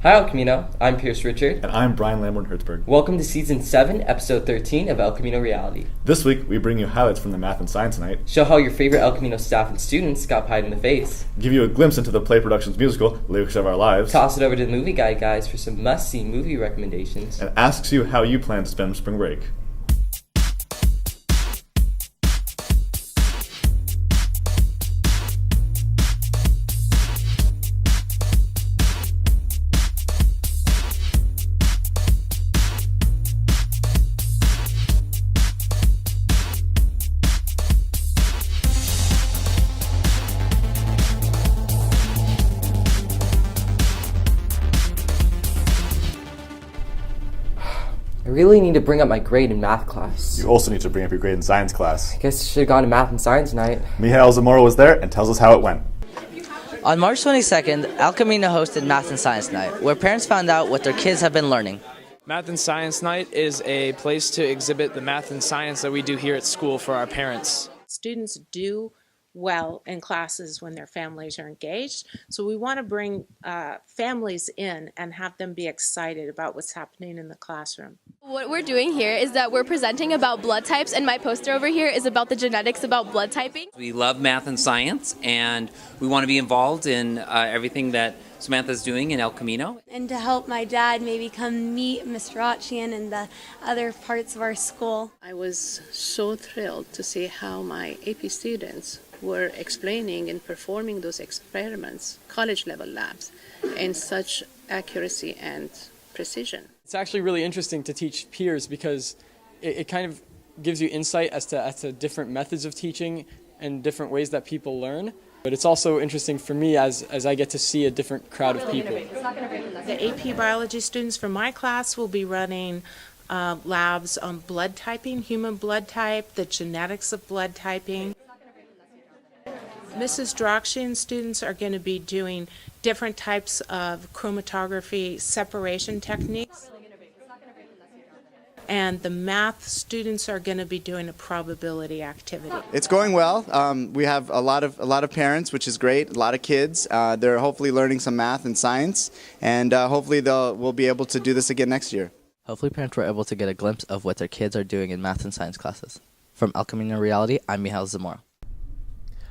Hi, El Camino. I'm Pierce Richard. And I'm Brian Lamborn Hertzberg. Welcome to Season 7, Episode 13 of El Camino Reality. This week, we bring you highlights from the Math and Science Night, Show how your favorite El Camino staff and students got pied in the face, give you a glimpse into the Play Productions musical, Lyrics of Our Lives, toss it over to the Movie Guide guys for some must-see movie recommendations, and asks you how you plan to spend spring break. I really need to bring up my grade in math class. You also need to bring up your grade in science class. I guess I should have gone to Math and Science Night. Mihail Zamora was there and tells us how it went. On March 22nd, El Camino hosted Math and Science Night, where parents found out what their kids have been learning. Math and Science Night is a place to exhibit the math and science that we do here at school for our parents. Students do well in classes when their families are engaged. So we want to bring families in and have them be excited about what's happening in the classroom. What we're doing here is that we're presenting about blood types, and my poster over here is about the genetics about blood typing. We love math and science, and we want to be involved in everything that Samantha's doing in El Camino. And to help my dad maybe come meet Mr. Rochian and the other parts of our school. I was so thrilled to see how my AP students were explaining and performing those experiments, college-level labs, in such accuracy and precision. It's actually really interesting to teach peers because it kind of gives you insight as to different methods of teaching and different ways that people learn. But it's also interesting for me as I get to see a different crowd of people. The AP biology students from my class will be running labs on blood typing, human blood type, the genetics of blood typing. Mrs. Drokshian students are going to be doing different types of chromatography separation techniques. And the math students are going to be doing a probability activity. It's going well. We have a lot of parents, which is great. A lot of kids. They're hopefully learning some math and science, and hopefully we'll be able to do this again next year. Hopefully parents were able to get a glimpse of what their kids are doing in math and science classes. From El Camino Reality, I'm Mihail Zamora.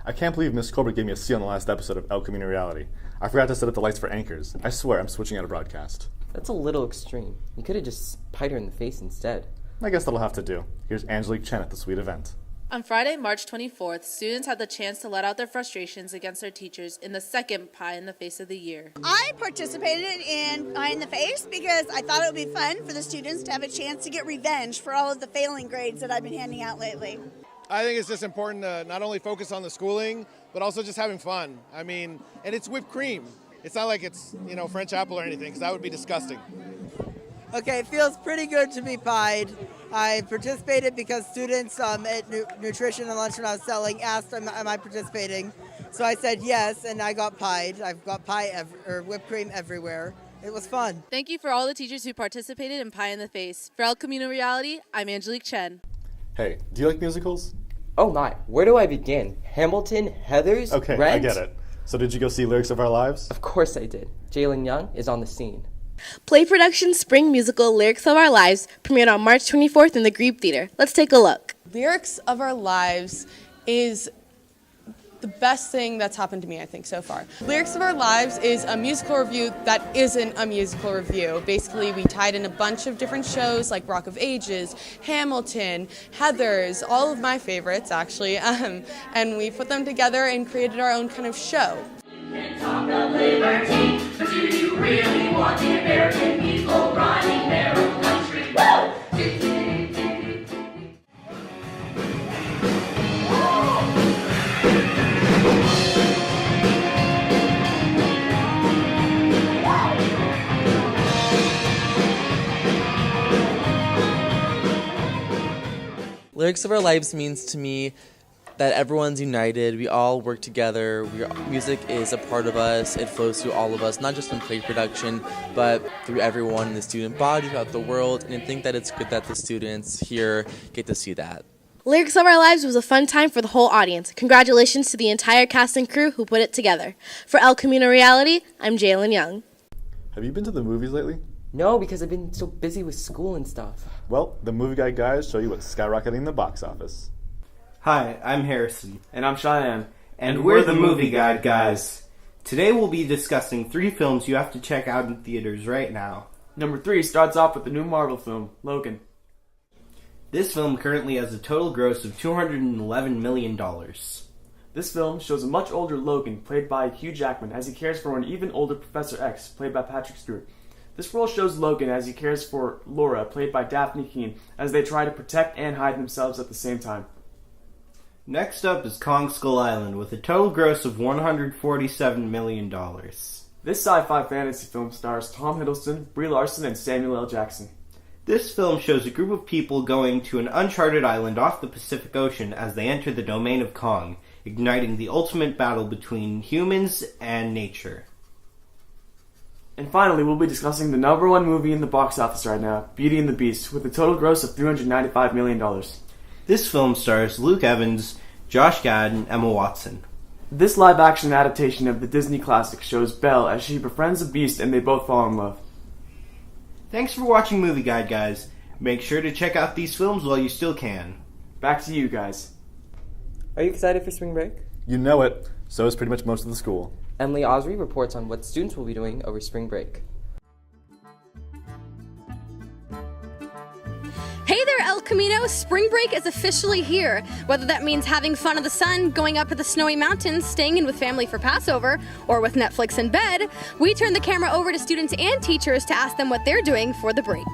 I can't believe Miss Colbert gave me a C on the last episode of El Camino Reality. I forgot to set up the lights for anchors. I swear I'm switching out a broadcast. That's a little extreme. You could have just pied her in the face instead. I guess that'll have to do. Here's Angelique Chen at the sweet event. On Friday, March 24th, students had the chance to let out their frustrations against their teachers in the second Pie in the Face of the year. I participated in Pie in the Face because I thought it would be fun for the students to have a chance to get revenge for all of the failing grades that I've been handing out lately. I think it's just important to not only focus on the schooling, but also just having fun. I mean, and it's whipped cream. It's not like it's, French apple or anything, because that would be disgusting. Okay, it feels pretty good to be pied. I participated because students at Nutrition and Lunch when I was selling asked, am I participating? So I said yes, and I got pied. I've got pie or whipped cream everywhere. It was fun. Thank you for all the teachers who participated in Pie in the Face. For El Camino Reality, I'm Angelique Chen. Hey, do you like musicals? Oh my, where do I begin? Hamilton, Heathers, Okay, Rent? I get it. So did you go see Lyrics of Our Lives? Of course I did. Jalen Young is on the scene. Play Productions spring musical Lyrics of Our Lives premiered on March 24th in the Grebe Theater. Let's take a look. Lyrics of Our Lives is the best thing that's happened to me, I think, so far. Lyrics of Our Lives is a musical review that isn't a musical review. Basically, we tied in a bunch of different shows like Rock of Ages, Hamilton, Heathers, all of my favorites, actually, and we put them together and created our own kind of show. Talk of liberty, but do you really want the American people running their own country? Woo! Lyrics of Our Lives means to me that everyone's united, we all work together, music is a part of us, it flows through all of us, not just in play production, but through everyone in the student body throughout the world, and I think that it's good that the students here get to see that. Lyrics of Our Lives was a fun time for the whole audience. Congratulations to the entire cast and crew who put it together. For El Camino Reality, I'm Jalen Young. Have you been to the movies lately? No, because I've been so busy with school and stuff. Well, the Movie Guide guys show you what's skyrocketing the box office. Hi, I'm Harrison. And I'm Cheyenne. And we're the Movie Guide guys. Today we'll be discussing 3 films you have to check out in theaters right now. Number 3 starts off with the new Marvel film, Logan. This film currently has a total gross of $211 million. This film shows a much older Logan, played by Hugh Jackman, as he cares for an even older Professor X, played by Patrick Stewart. This role shows Logan as he cares for Laura, played by Daphne Keane, as they try to protect and hide themselves at the same time. Next up is Kong Skull Island, with a total gross of $147 million. This sci-fi fantasy film stars Tom Hiddleston, Brie Larson, and Samuel L. Jackson. This film shows a group of people going to an uncharted island off the Pacific Ocean as they enter the domain of Kong, igniting the ultimate battle between humans and nature. And finally, we'll be discussing the number 1 movie in the box office right now, Beauty and the Beast, with a total gross of $395 million. This film stars Luke Evans, Josh Gad, and Emma Watson. This live-action adaptation of the Disney classic shows Belle as she befriends a beast and they both fall in love. Thanks for watching Movie Guide, guys. Make sure to check out these films while you still can. Back to you guys. Are you excited for spring break? You know it. So is pretty much most of the school. Emily Osry reports on what students will be doing over spring break. Hey there, El Camino! Spring break is officially here. Whether that means having fun in the sun, going up to the snowy mountains, staying in with family for Passover, or with Netflix in bed, we turn the camera over to students and teachers to ask them what they're doing for the break.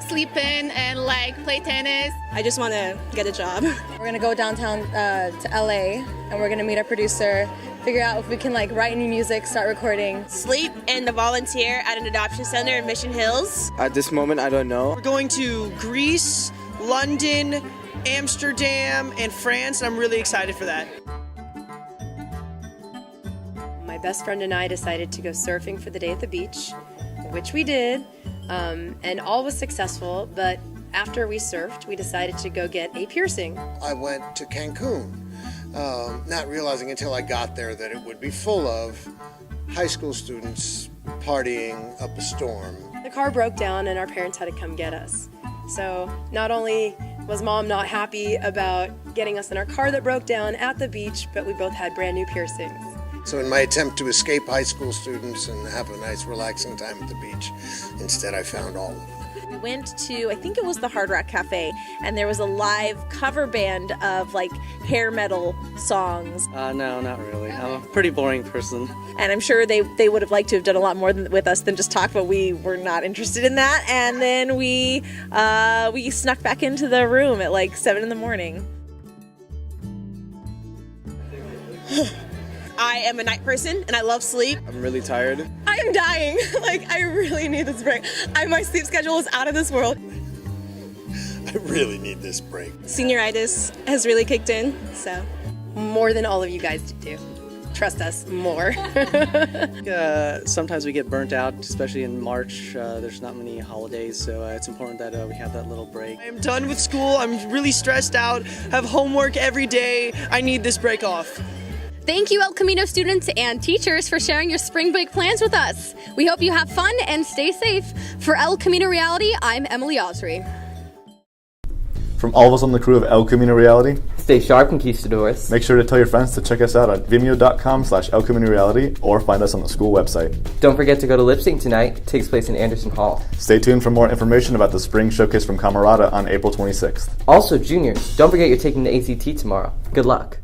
Sleep in and play tennis. I just want to get a job. We're going to go downtown to LA and we're going to meet our producer, figure out if we can write new music, start recording. Sleep and volunteer at an adoption center in Mission Hills. At this moment, I don't know. We're going to Greece, London, Amsterdam, and France. I'm really excited for that. My best friend and I decided to go surfing for the day at the beach, which we did, and all was successful, but after we surfed, we decided to go get a piercing. I went to Cancun, not realizing until I got there that it would be full of high school students partying up a storm. The car broke down and our parents had to come get us. So not only was Mom not happy about getting us in our car that broke down at the beach, but we both had brand new piercings. So in my attempt to escape high school students and have a nice relaxing time at the beach, instead I found all of them. We went to, I think it was the Hard Rock Cafe, and there was a live cover band of hair metal songs. No, not really. I'm a pretty boring person. And I'm sure they would have liked to have done a lot more with us than just talk, but we were not interested in that. And then we snuck back into the room at 7 in the morning. I am a night person and I love sleep. I'm really tired. I am dying. I really need this break. My sleep schedule is out of this world. I really need this break. Senioritis has really kicked in, so. More than all of you guys do. Trust us, more. Sometimes we get burnt out, especially in March. There's not many holidays, so it's important that we have that little break. I'm done with school. I'm really stressed out. Have homework every day. I need this break off. Thank you, El Camino students and teachers, for sharing your spring break plans with us. We hope you have fun and stay safe. For El Camino Reality, I'm Emily Osry. From all of us on the crew of El Camino Reality, stay sharp, conquistadors. Make sure to tell your friends to check us out at vimeo.com/El Camino Reality or find us on the school website. Don't forget to go to lip sync tonight. It takes place in Anderson Hall. Stay tuned for more information about the Spring Showcase from Camarada on April 26th. Also, juniors, don't forget you're taking the ACT tomorrow. Good luck.